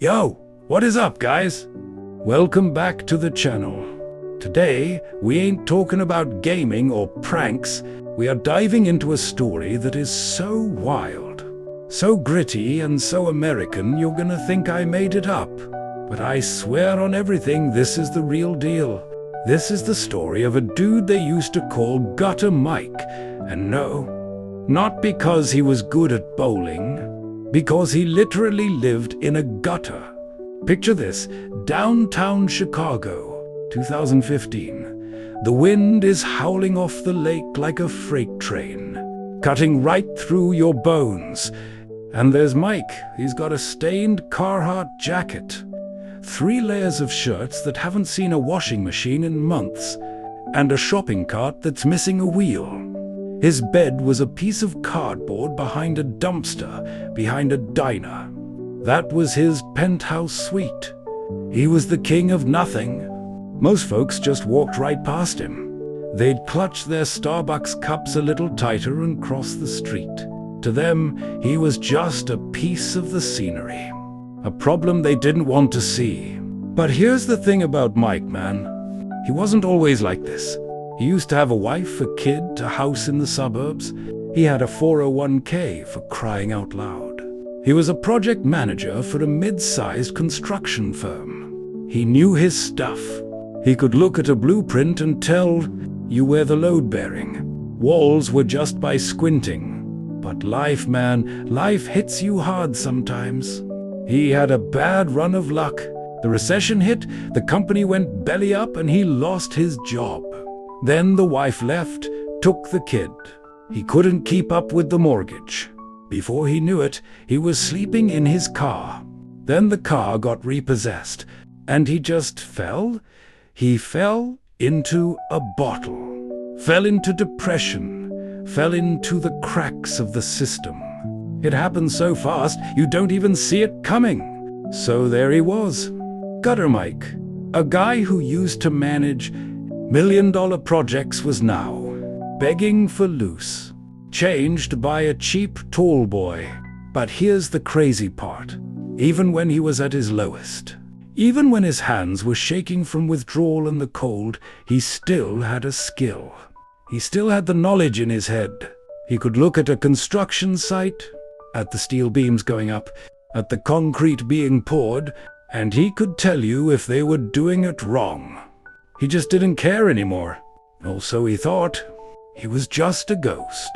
Yo, what is up, guys? Welcome back to the channel. Today, we ain't talking about gaming or pranks. We are diving into a story that is so wild, so gritty and so American you're gonna think I made it up. But I swear on everything, this is the real deal. This is the story of a dude they used to call Gutter Mike. And no, not because he was good at bowling, because he literally lived in a gutter. Picture this, downtown Chicago, 2015. The wind is howling off the lake like a freight train, cutting right through your bones. And there's Mike. He's got a stained Carhartt jacket, 3 layers of shirts that haven't seen a washing machine in months, and a shopping cart that's missing a wheel. His bed was a piece of cardboard behind a dumpster, behind a diner. That was his penthouse suite. He was the king of nothing. Most folks just walked right past him. They'd clutch their Starbucks cups a little tighter and cross the street. To them, he was just a piece of the scenery, a problem they didn't want to see. But here's the thing about Mike, man. He wasn't always like this. He used to have a wife, a kid, a house in the suburbs. He had a 401k, for crying out loud. He was a project manager for a mid-sized construction firm. He knew his stuff. He could look at a blueprint and tell you where the load bearing walls were just by squinting. But life, man, life hits you hard sometimes. He had a bad run of luck. The recession hit, the company went belly up, and he lost his job. Then the wife left, took the kid. He couldn't keep up with the mortgage. Before he knew it, he was sleeping in his car. Then the car got repossessed, and he just fell. He fell into a bottle, fell into depression, fell into the cracks of the system. It happened so fast, you don't even see it coming. So there he was, Gutter Mike, a guy who used to manage million-dollar projects was now begging for loose, changed by a cheap tall boy. But here's the crazy part. Even when he was at his lowest, even when his hands were shaking from withdrawal and the cold, he still had a skill. He still had the knowledge in his head. He could look at a construction site, at the steel beams going up, at the concrete being poured, and he could tell you if they were doing it wrong. He just didn't care anymore. Or so he thought. He was just a ghost,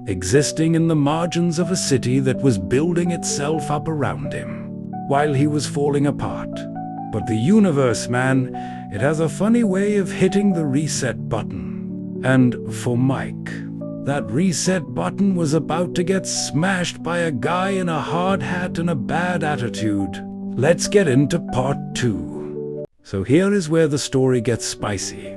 existing in the margins of a city that was building itself up around him, while he was falling apart. But the universe, man, it has a funny way of hitting the reset button. And for Mike, that reset button was about to get smashed by a guy in a hard hat and a bad attitude. Let's get into part 2. So here is where the story gets spicy.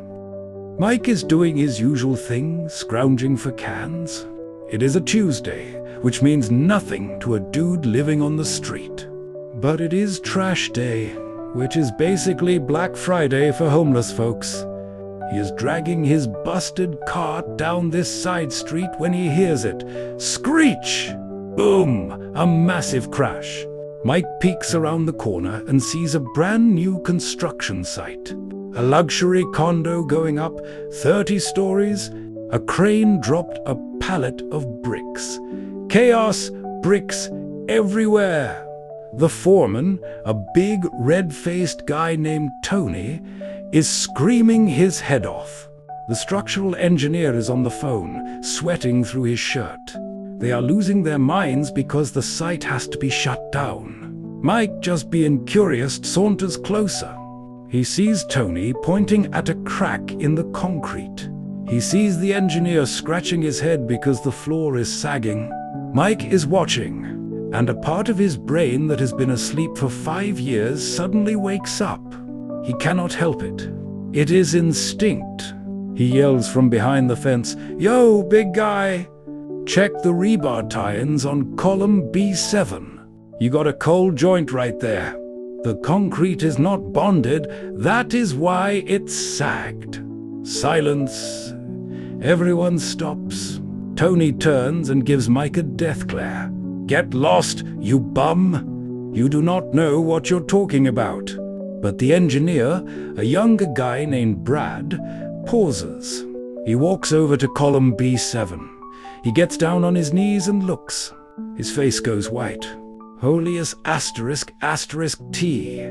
Mike is doing his usual thing, scrounging for cans. It is a Tuesday, which means nothing to a dude living on the street. But it is trash day, which is basically Black Friday for homeless folks. He is dragging his busted cart down this side street when he hears it. Screech! Boom! A massive crash. Mike peeks around the corner and sees a brand new construction site. A luxury condo going up 30 stories. A crane dropped a pallet of bricks. Chaos, bricks everywhere. The foreman, a big red-faced guy named Tony, is screaming his head off. The structural engineer is on the phone, sweating through his shirt. They are losing their minds because the site has to be shut down. Mike, just being curious, saunters closer. He sees Tony pointing at a crack in the concrete. He sees the engineer scratching his head because the floor is sagging. Mike is watching, and a part of his brain that has been asleep for 5 years suddenly wakes up. He cannot help it. It is instinct. He yells from behind the fence, "Yo, big guy! Check the rebar tie-ins on column B7. You got a cold joint right there. The concrete is not bonded. That is why it's sagged." Silence. Everyone stops. Tony turns and gives Mike a death glare. "Get lost, you bum!" You do not know what you're talking about." But the engineer, a younger guy named Brad, pauses. He walks over to column B7. He gets down on his knees and looks. His face goes white. "Holiest asterisk asterisk T,"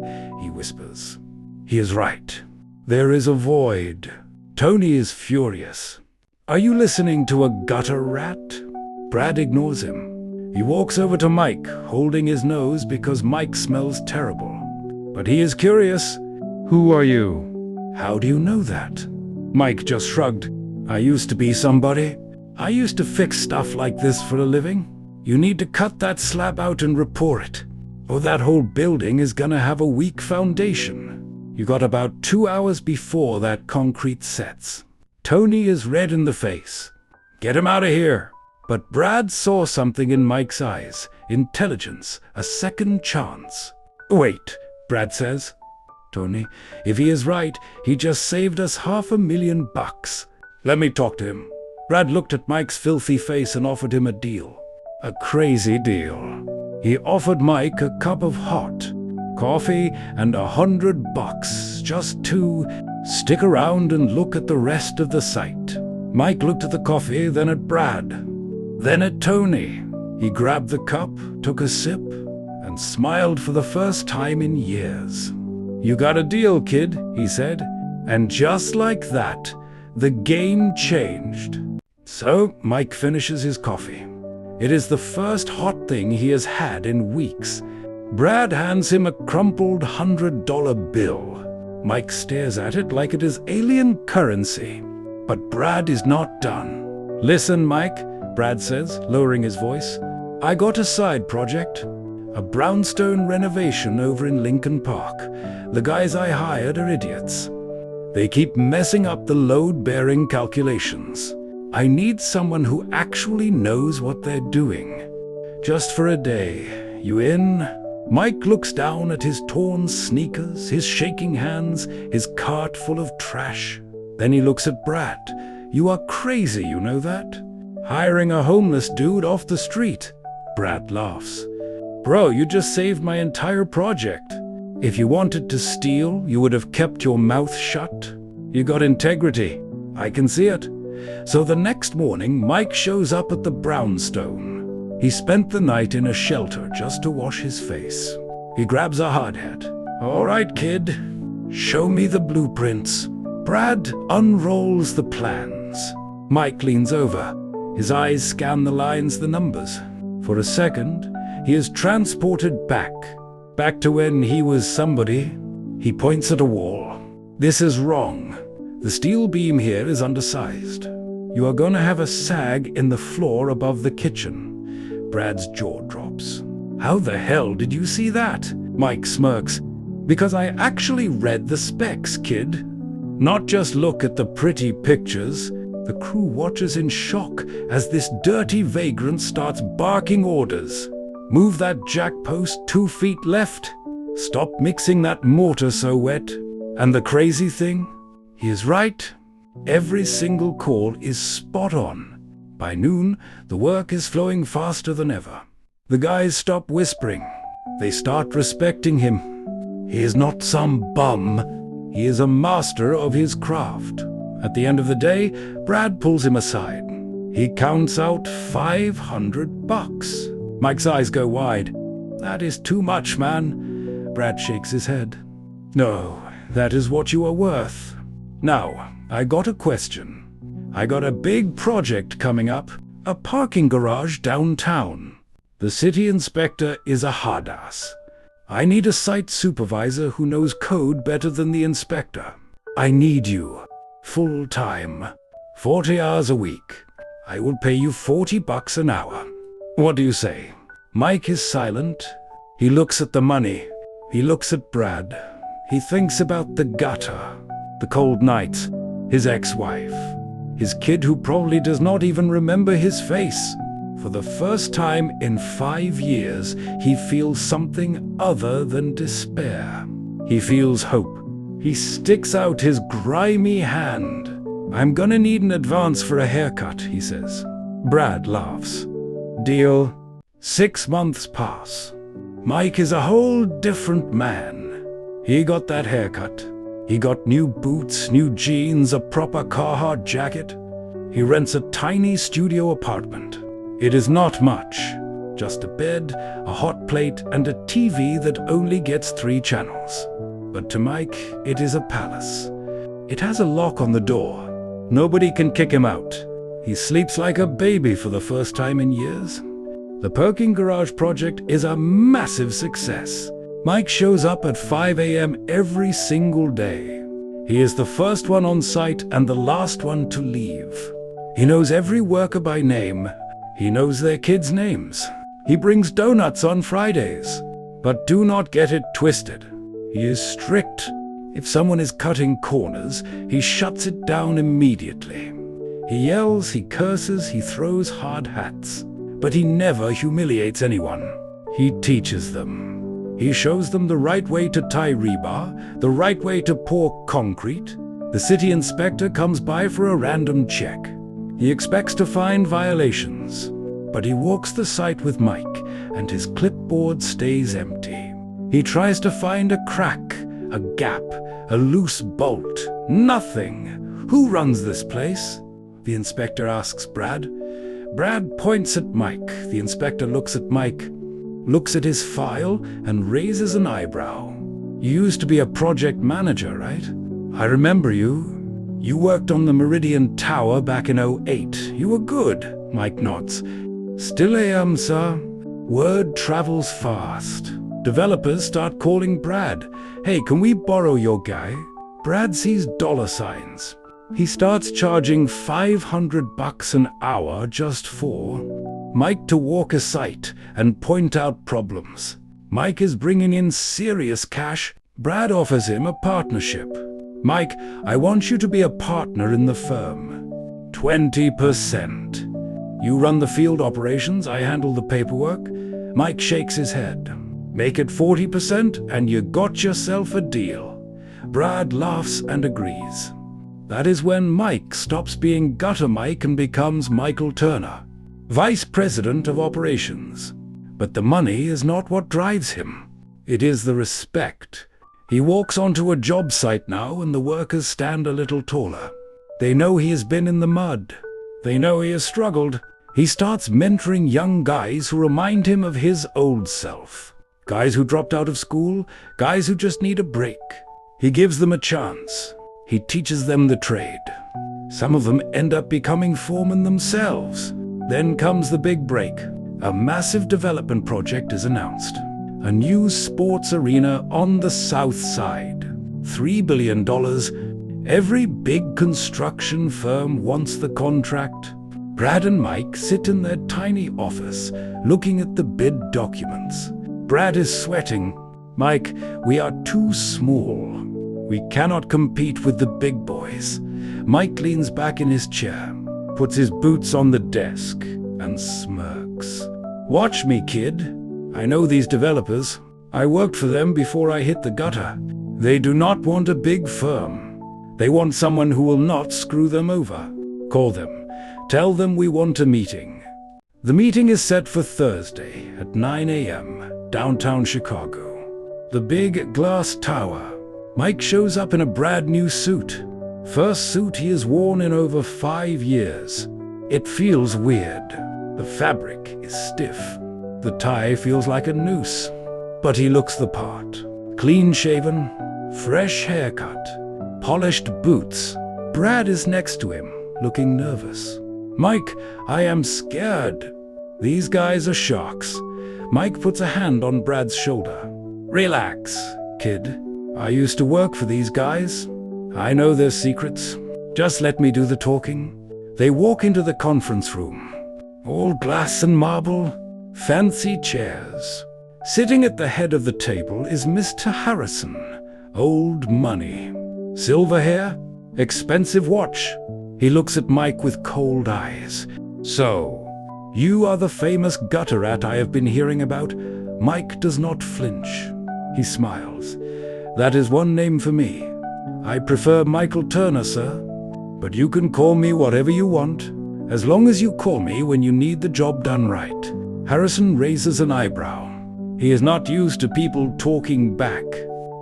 he whispers. He is right. There is a void. Tony is furious. "Are you listening to a gutter rat?" Brad ignores him. He walks over to Mike, holding his nose because Mike smells terrible. But he is curious. "Who are you?" "How do you know that?" Mike just shrugged. "I used to be somebody. I used to fix stuff like this for a living. You need to cut that slab out and report it, or that whole building is gonna have a weak foundation. You got about 2 hours before that concrete sets." Tony is red in the face. "Get him out of here." But Brad saw something in Mike's eyes. Intelligence, a second chance. "Wait," Brad says. "Tony, if he is right, he just saved us $500,000. Let me talk to him." Brad looked at Mike's filthy face and offered him a deal. A crazy deal. He offered Mike a cup of hot coffee and $100 just to stick around and look at the rest of the site. Mike looked at the coffee, then at Brad, then at Tony. He grabbed the cup, took a sip, and smiled for the first time in years. "You got a deal, kid," he said. And just like that, the game changed. So Mike finishes his coffee. It is the first hot thing he has had in weeks. Brad hands him a crumpled $100 bill. Mike stares at it like it is alien currency. But Brad is not done. "Listen, Mike," Brad says, lowering his voice. "I got a side project. A brownstone renovation over in Lincoln Park. The guys I hired are idiots. They keep messing up the load-bearing calculations. I need someone who actually knows what they're doing. Just for a day. You in?" Mike looks down at his torn sneakers, his shaking hands, his cart full of trash. Then he looks at Brad. "You are crazy, you know that? Hiring a homeless dude off the street." Brad laughs. "Bro, you just saved my entire project. If you wanted to steal, you would have kept your mouth shut. You got integrity. I can see it." So the next morning, Mike shows up at the brownstone. He spent the night in a shelter just to wash his face. He grabs a hard hat. "All right, kid, show me the blueprints." Brad unrolls the plans. Mike leans over. His eyes scan the lines, the numbers. For a second, he is transported back to when he was somebody. He points at a wall. "This is wrong. The steel beam here is undersized. You are going to have a sag in the floor above the kitchen." Brad's jaw drops. "How the hell did you see that?" Mike smirks. "Because I actually read the specs, kid. Not just look at the pretty pictures." The crew watches in shock as this dirty vagrant starts barking orders. "Move that jack post 2 feet left. Stop mixing that mortar so wet." And the crazy thing? He is right. Every single call is spot on. By noon, the work is flowing faster than ever. The guys stop whispering. They start respecting him. He is not some bum. He is a master of his craft. At the end of the day, Brad pulls him aside. He counts out $500. Mike's eyes go wide. "That is too much, man." Brad shakes his head. "No, that is what you are worth. Now, I got a question. I got a big project coming up, a parking garage downtown. The city inspector is a hard ass. I need a site supervisor who knows code better than the inspector. I need you, full time, 40 hours a week. I will pay you $40 an hour. What do you say?" Mike is silent. He looks at the money. He looks at Brad. He thinks about the gutter, the cold nights, his ex-wife, his kid who probably does not even remember his face. For the first time in 5 years, he feels something other than despair. He feels hope. He sticks out his grimy hand. "I'm gonna need an advance for a haircut," he says. Brad laughs. "Deal." 6 months pass. Mike is a whole different man. He got that haircut. He got new boots, new jeans, a proper Carhartt jacket. He rents a tiny studio apartment. It is not much. Just a bed, a hot plate, and a TV that only gets 3 channels. But to Mike, it is a palace. It has a lock on the door. Nobody can kick him out. He sleeps like a baby for the first time in years. The Parking Garage project is a massive success. Mike shows up at 5 a.m. every single day. He is the first one on site and the last one to leave. He knows every worker by name. He knows their kids' names. He brings donuts on Fridays. But do not get it twisted. He is strict. If someone is cutting corners, he shuts it down immediately. He yells, he curses, he throws hard hats. But he never humiliates anyone. He teaches them. He shows them the right way to tie rebar, the right way to pour concrete. The city inspector comes by for a random check. He expects to find violations. But he walks the site with Mike, and his clipboard stays empty. He tries to find a crack, a gap, a loose bolt. Nothing. Who runs this place? The inspector asks Brad. Brad points at Mike. The inspector looks at Mike, looks at his file, and raises an eyebrow. You used to be a project manager, right? I remember you. You worked on the Meridian Tower back in '08. You were good. Mike nods. Still am, sir. Word travels fast. Developers start calling Brad. Hey, can we borrow your guy? Brad sees dollar signs. He starts charging $500 an hour just for Mike to walk a site and point out problems. Mike is bringing in serious cash. Brad offers him a partnership. Mike, I want you to be a partner in the firm. 20%. You run the field operations, I handle the paperwork. Mike shakes his head. Make it 40% and you got yourself a deal. Brad laughs and agrees. That is when Mike stops being Gutter Mike and becomes Michael Turner, Vice President of Operations. But the money is not what drives him. It is the respect. He walks onto a job site now and the workers stand a little taller. They know he has been in the mud. They know he has struggled. He starts mentoring young guys who remind him of his old self. Guys who dropped out of school, guys who just need a break. He gives them a chance. He teaches them the trade. Some of them end up becoming foremen themselves. Then comes the big break. A massive development project is announced. A new sports arena on the south side. $3 billion. Every big construction firm wants the contract. Brad and Mike sit in their tiny office, looking at the bid documents. Brad is sweating. Mike, we are too small. We cannot compete with the big boys. Mike leans back in his chair, puts his boots on the desk, and smirks. Watch me, kid. I know these developers. I worked for them before I hit the gutter. They do not want a big firm. They want someone who will not screw them over. Call them. Tell them we want a meeting. The meeting is set for Thursday at 9 a.m., downtown Chicago. The big glass tower. Mike shows up in a brand new suit. First suit he has worn in over 5 years. It feels weird. The fabric is stiff. The tie feels like a noose. But he looks the part. Clean-shaven, fresh haircut, polished boots. Brad is next to him, looking nervous. Mike, I am scared. These guys are sharks. Mike puts a hand on Brad's shoulder. Relax, kid. I used to work for these guys. I know their secrets. Just let me do the talking. They walk into the conference room. All glass and marble, fancy chairs. Sitting at the head of the table is Mr. Harrison. Old money. Silver hair, expensive watch. He looks at Mike with cold eyes. So, you are the famous gutter rat I have been hearing about? Mike does not flinch. He smiles. That is one name for me. I prefer Michael Turner, sir. But you can call me whatever you want, as long as you call me when you need the job done right. Harrison raises an eyebrow. He is not used to people talking back.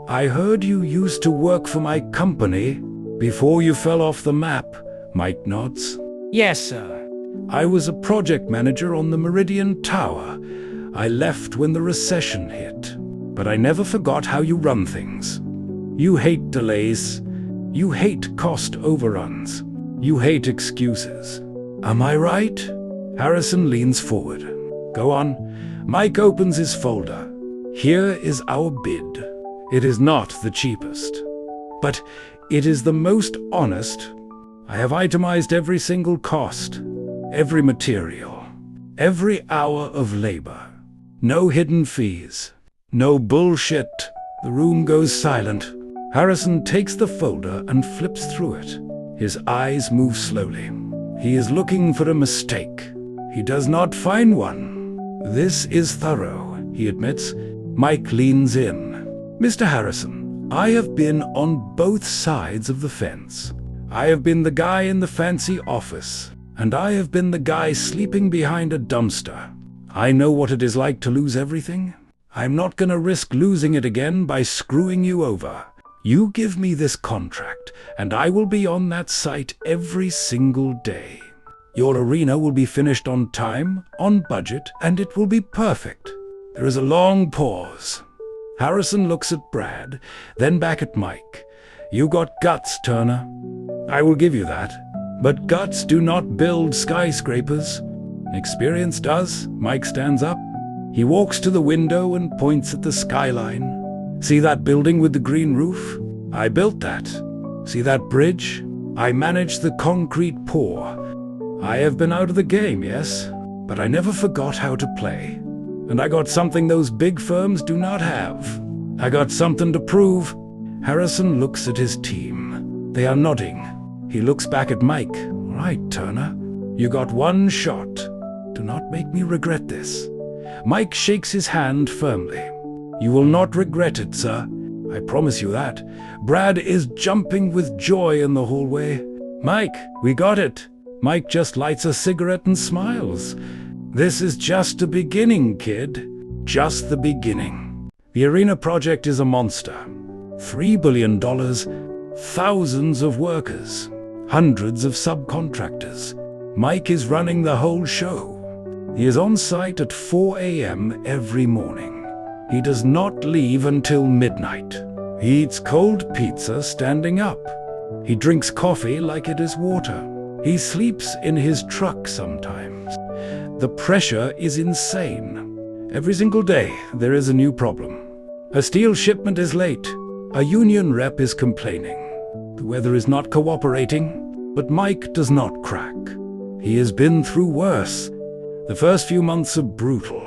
I heard you used to work for my company before you fell off the map. Mike nods. Yes, sir. I was a project manager on the Meridian Tower. I left when the recession hit, but I never forgot how you run things. You hate delays. You hate cost overruns. You hate excuses. Am I right? Harrison leans forward. Go on. Mike opens his folder. Here is our bid. It is not the cheapest, but it is the most honest. I have itemized every single cost, every material, every hour of labor. No hidden fees, no bullshit. The room goes silent. Harrison takes the folder and flips through it. His eyes move slowly. He is looking for a mistake. He does not find one. This is thorough, he admits. Mike leans in. Mr. Harrison, I have been on both sides of the fence. I have been the guy in the fancy office, and I have been the guy sleeping behind a dumpster. I know what it is like to lose everything. I'm not gonna risk losing it again by screwing you over. You give me this contract, and I will be on that site every single day. Your arena will be finished on time, on budget, and it will be perfect. There is a long pause. Harrison looks at Brad, then back at Mike. You got guts, Turner. I will give you that. But guts do not build skyscrapers. Experience does. Mike stands up. He walks to the window and points at the skyline. See that building with the green roof? I built that. See that bridge? I managed the concrete pour. I have been out of the game, yes, but I never forgot how to play. And I got something those big firms do not have. I got something to prove. Harrison looks at his team. They are nodding. He looks back at Mike. All right, Turner. You got one shot. Do not make me regret this. Mike shakes his hand firmly. You will not regret it, sir. I promise you that. Brad is jumping with joy in the hallway. Mike, we got it. Mike just lights a cigarette and smiles. This is just the beginning, kid. Just the beginning. The arena project is a monster. $3 billion, thousands of workers, hundreds of subcontractors. Mike is running the whole show. He is on site at 4 a.m. every morning. He does not leave until midnight. He eats cold pizza standing up. He drinks coffee like it is water. He sleeps in his truck sometimes. The pressure is insane. Every single day, there is a new problem. A steel shipment is late. A union rep is complaining. The weather is not cooperating, but Mike does not crack. He has been through worse. The first few months are brutal.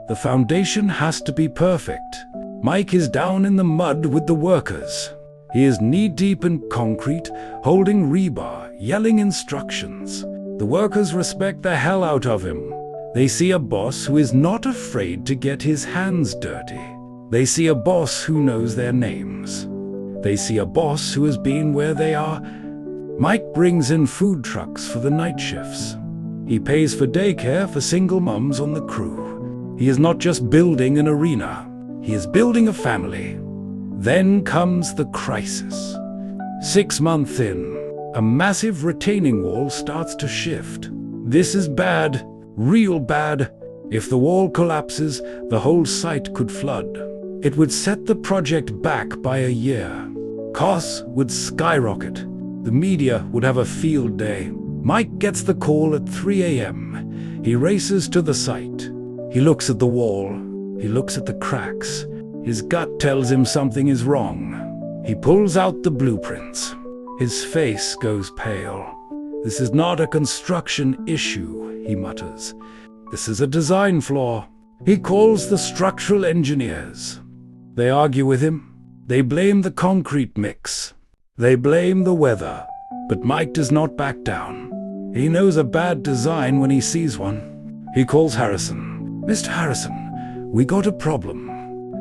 The foundation has to be perfect. Mike is down in the mud with the workers. He is knee-deep in concrete, holding rebar, yelling instructions. The workers respect the hell out of him. They see a boss who is not afraid to get his hands dirty. They see a boss who knows their names. They see a boss who has been where they are. Mike brings in food trucks for the night shifts. He pays for daycare for single mums on the crew. He is not just building an arena. He is building a family. Then comes the crisis. 6 months in, a massive retaining wall starts to shift. This is bad, real bad. If the wall collapses, the whole site could flood. It would set the project back by a year. Costs would skyrocket. The media would have a field day. Mike gets the call at 3 a.m. He races to the site. He looks at the wall. He looks at the cracks. His gut tells him something is wrong. He pulls out the blueprints. His face goes pale. This is not a construction issue, he mutters. This is a design flaw. He calls the structural engineers. They argue with him. They blame the concrete mix. They blame the weather. But Mike does not back down. He knows a bad design when he sees one. He calls Harrison. Mr. Harrison, we got a problem.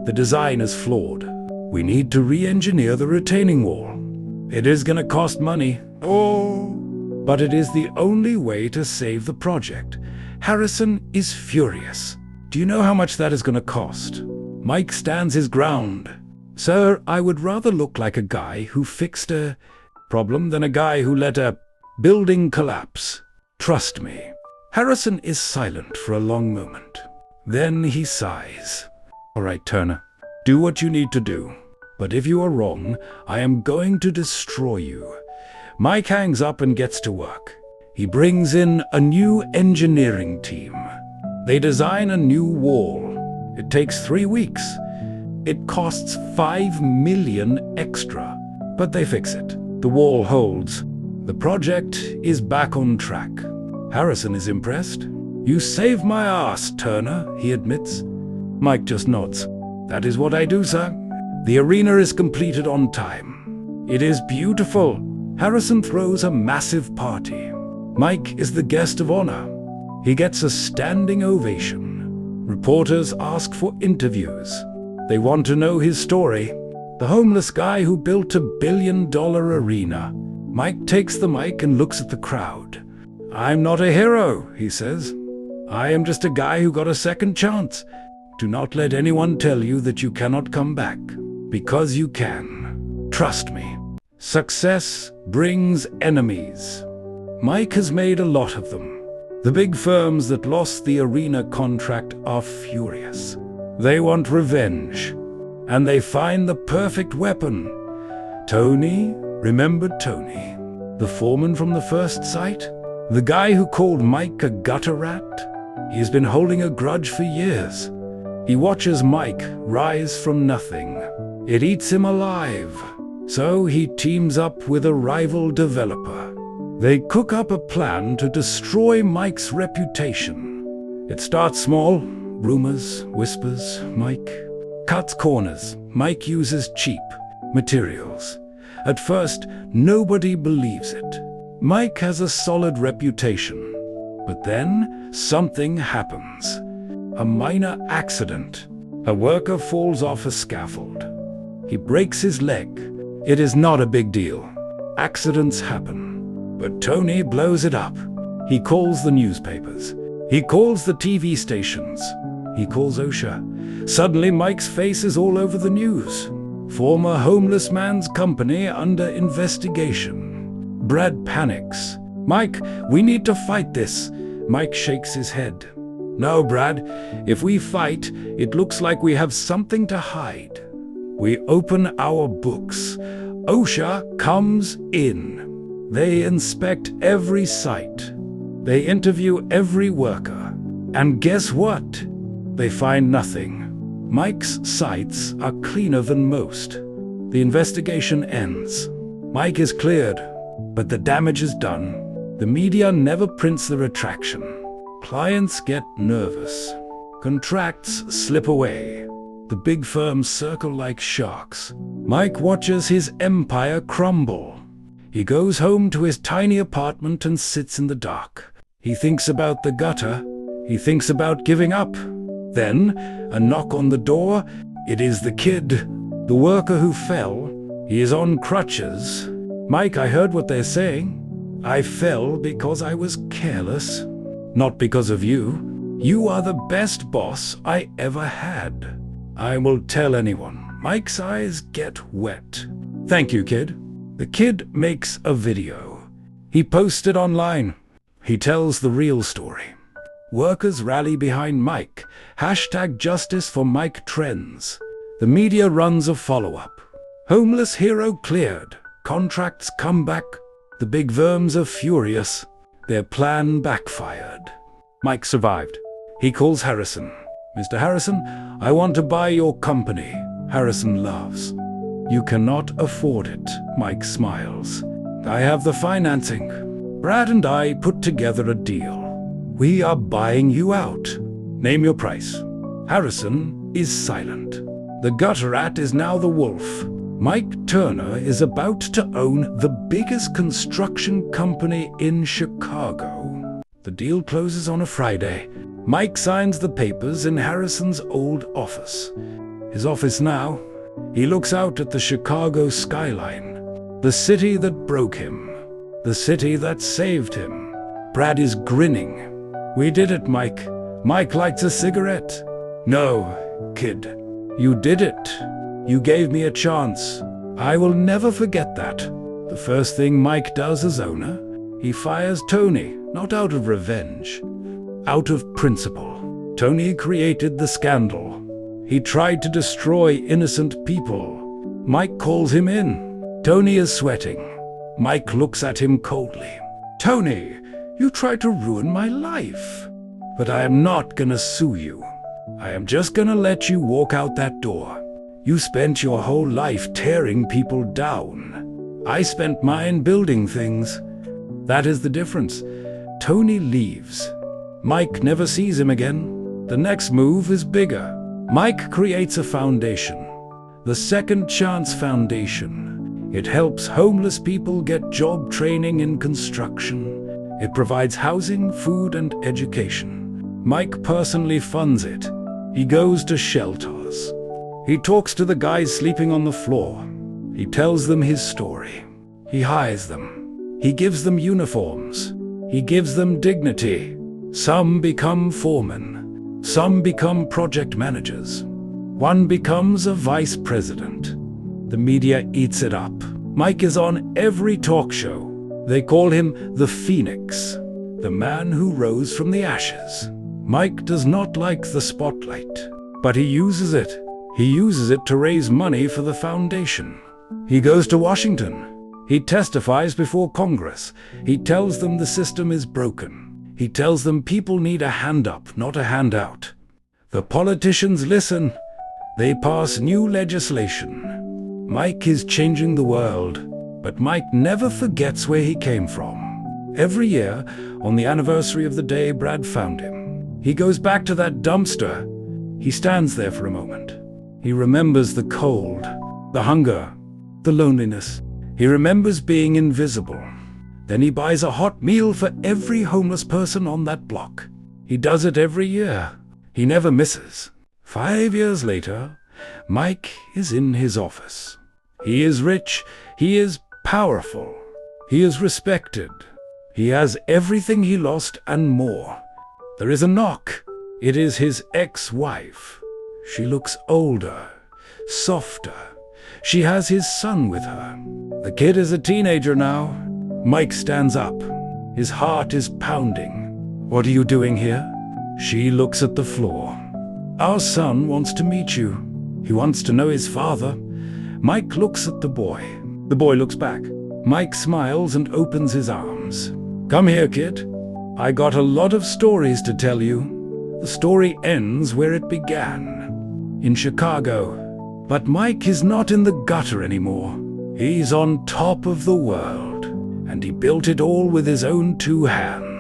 The design is flawed. We need to re-engineer the retaining wall. It is gonna cost money. But it is the only way to save the project. Harrison is furious. Do you know how much that is going to cost? Mike stands his ground. Sir, I would rather look like a guy who fixed a problem than a guy who let a building collapse. Trust me. Harrison is silent for a long moment. Then he sighs. All right, Turner, do what you need to do. But if you are wrong, I am going to destroy you. Mike hangs up and gets to work. He brings in a new engineering team. They design a new wall. It takes 3 weeks. It costs $5 million extra, but they fix it. The wall holds. The project is back on track. Harrison is impressed. You saved my ass, Turner, he admits. Mike just nods. That is what I do, sir. The arena is completed on time. It is beautiful. Harrison throws a massive party. Mike is the guest of honor. He gets a standing ovation. Reporters ask for interviews. They want to know his story. The homeless guy who built $1 billion arena. Mike takes the mic and looks at the crowd. I'm not a hero, he says. I am just a guy who got a second chance. Do not let anyone tell you that you cannot come back, because you can. Trust me. Success brings enemies. Mike has made a lot of them. The big firms that lost the arena contract are furious. They want revenge, and they find the perfect weapon. Tony, remember Tony? The foreman from the first site? The guy who called Mike a gutter rat? He has been holding a grudge for years. He watches Mike rise from nothing. It eats him alive. So he teams up with a rival developer. They cook up a plan to destroy Mike's reputation. It starts small. Rumors, whispers. Mike cuts corners. Mike uses cheap materials. At first, nobody believes it. Mike has a solid reputation. But then, something happens. A minor accident. A worker falls off a scaffold. He breaks his leg. It is not a big deal. Accidents happen. But Tony blows it up. He calls the newspapers. He calls the TV stations. He calls OSHA. Suddenly, Mike's face is all over the news. Former homeless man's company under investigation. Brad panics. Mike, we need to fight this. Mike shakes his head. No, Brad. If we fight, it looks like we have something to hide. We open our books. OSHA comes in. They inspect every site. They interview every worker. And guess what? They find nothing. Mike's sites are cleaner than most. The investigation ends. Mike is cleared, but the damage is done. The media never prints the retraction. Clients get nervous. Contracts slip away. The big firms circle like sharks. Mike watches his empire crumble. He goes home to his tiny apartment and sits in the dark. He thinks about the gutter. He thinks about giving up. Then, a knock on the door. It is the kid, the worker who fell. He is on crutches. Mike, I heard what they're saying. I fell because I was careless. Not because of you. You are the best boss I ever had. I will tell anyone. Mike's eyes get wet. Thank you, kid. The kid makes a video. He posts it online. He tells the real story. Workers rally behind Mike. #Justice for Mike trends. The media runs a follow-up. Homeless hero cleared. Contracts come back. The big firms are furious. Their plan backfired. Mike survived. He calls Harrison. Mr. Harrison, I want to buy your company. Harrison laughs. You cannot afford it. Mike smiles. I have the financing. Brad and I put together a deal. We are buying you out. Name your price. Harrison is silent. The gutter rat is now the wolf. Mike Turner is about to own the biggest construction company in Chicago. The deal closes on a Friday. Mike signs the papers in Harrison's old office. His office now. He looks out at the Chicago skyline. The city that broke him. The city that saved him. Brad is grinning. We did it, Mike. Mike lights a cigarette. No, kid. You did it. You gave me a chance. I will never forget that. The first thing Mike does as owner, he fires Tony, not out of revenge, out of principle. Tony created the scandal. He tried to destroy innocent people. Mike calls him in. Tony is sweating. Mike looks at him coldly. Tony, you tried to ruin my life. But I am not gonna sue you. I am just gonna let you walk out that door. You spent your whole life tearing people down. I spent mine building things. That is the difference. Tony leaves. Mike never sees him again. The next move is bigger. Mike creates a foundation. The Second Chance Foundation. It helps homeless people get job training in construction. It provides housing, food, and education. Mike personally funds it. He goes to shelters. He talks to the guys sleeping on the floor. He tells them his story. He hires them. He gives them uniforms. He gives them dignity. Some become foremen. Some become project managers. One becomes a vice president. The media eats it up. Mike is on every talk show. They call him the Phoenix, the man who rose from the ashes. Mike does not like the spotlight, but he uses it. He uses it to raise money for the foundation. He goes to Washington. He testifies before Congress. He tells them the system is broken. He tells them people need a hand up, not a handout. The politicians listen. They pass new legislation. Mike is changing the world, but Mike never forgets where he came from. Every year, on the anniversary of the day Brad found him, he goes back to that dumpster. He stands there for a moment. He remembers the cold, the hunger, the loneliness. He remembers being invisible. Then he buys a hot meal for every homeless person on that block. He does it every year. He never misses. 5 years later, Mike is in his office. He is rich. He is powerful. He is respected. He has everything he lost and more. There is a knock. It is his ex-wife. She looks older, softer. She has his son with her. The kid is a teenager now. Mike stands up. His heart is pounding. What are you doing here? She looks at the floor. Our son wants to meet you. He wants to know his father. Mike looks at the boy. The boy looks back. Mike smiles and opens his arms. Come here, kid. I got a lot of stories to tell you. The story ends where it began, in Chicago. But Mike is not in the gutter anymore. He's on top of the world, and he built it all with his own 2 hands.